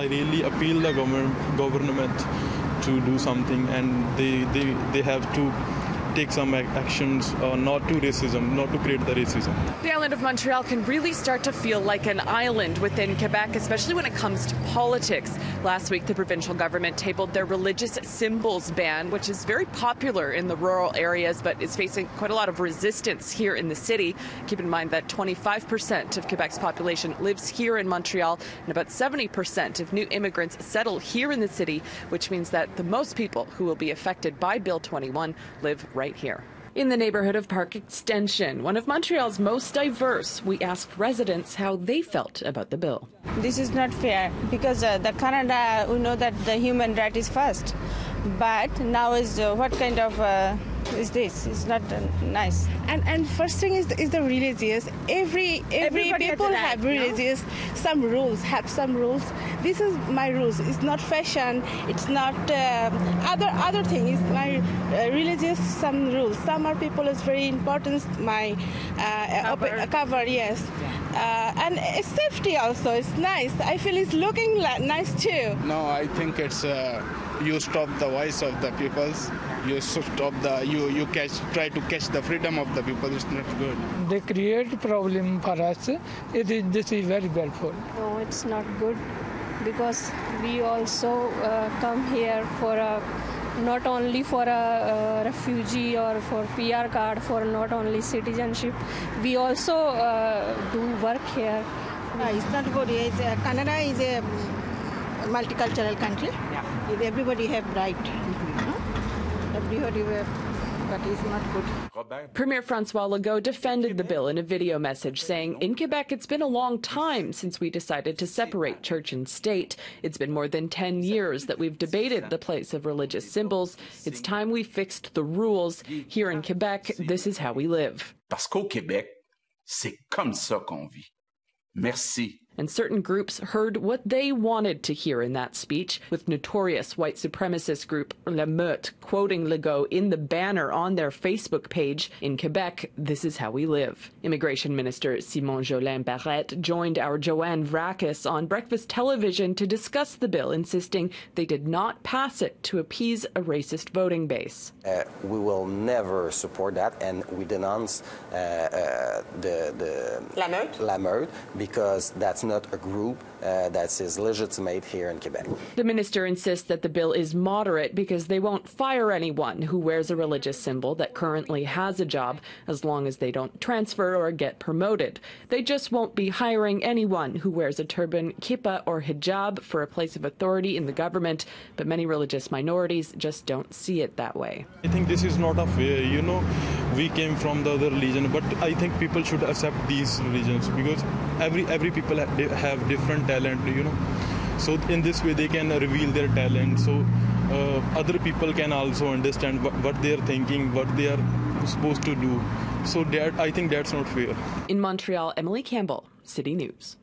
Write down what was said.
I really appeal the government to do something, and they have to take some actions not to racism, not to create the racism. The island of Montreal can really start to feel like an island within Quebec, especially when it comes to politics. Last week, the provincial government tabled their religious symbols ban, which is very popular in the rural areas, but is facing quite a lot of resistance here in the city. Keep in mind that 25% of Quebec's population lives here in Montreal, and about 70% of new immigrants settle here in the city, which means that the most people who will be affected by Bill 21 live right here. In the neighborhood of Park Extension, one of Montreal's most diverse, we asked residents how they felt about the bill. This is not fair because the Canada, we know that the human right is first. But now is what kind of is this? It's not nice. And first thing is the religious. Every people have religious. No? Some rules. This is my rules. It's not fashion. It's not other thing. It's my religious. Some rules. Some are people is very important. My cover. Yes. And it's safety also. It's nice. I feel it's looking nice too. No, I think it's you stop the voice of the peoples. You stop try to catch the freedom of the people. It's not good. They create problem for us. This is very helpful. No, it's not good because we also come here for not only for a refugee or for PR card, for not only citizenship. We also do work here. No, it's not good. Canada is a multicultural country. Yeah. Everybody have right. Everybody have, but it's not good. Premier François Legault defended the bill in a video message, saying, "In Quebec, it's been a long time since we decided to separate church and state. It's been more than 10 years that we've debated the place of religious symbols. It's time we fixed the rules. Here in Quebec, this is how we live." Parce qu'au Québec, c'est comme ça qu'on vit. Merci. And certain groups heard what they wanted to hear in that speech, with notorious white supremacist group La Meute quoting Legault in the banner on their Facebook page, "In Quebec, this is how we live." Immigration Minister Simon Jolin Barrette joined our Joanne Vrakis on breakfast television to discuss the bill, insisting they did not pass it to appease a racist voting base. We will never support that, and we denounce the La Meute because that's not a group that is legitimate here in Quebec. The minister insists that the bill is moderate because they won't fire anyone who wears a religious symbol that currently has a job as long as they don't transfer or get promoted. They just won't be hiring anyone who wears a turban, kippah or hijab for a place of authority in the government, but many religious minorities just don't see it that way. I think this is not a fair, we came from the other religion, but I think people should accept these religions because every people have different talent, so in this way they can reveal their talent, so other people can also understand what they are thinking, what they are supposed to do. So I think that's not fair. In Montreal, Emily Campbell, City News.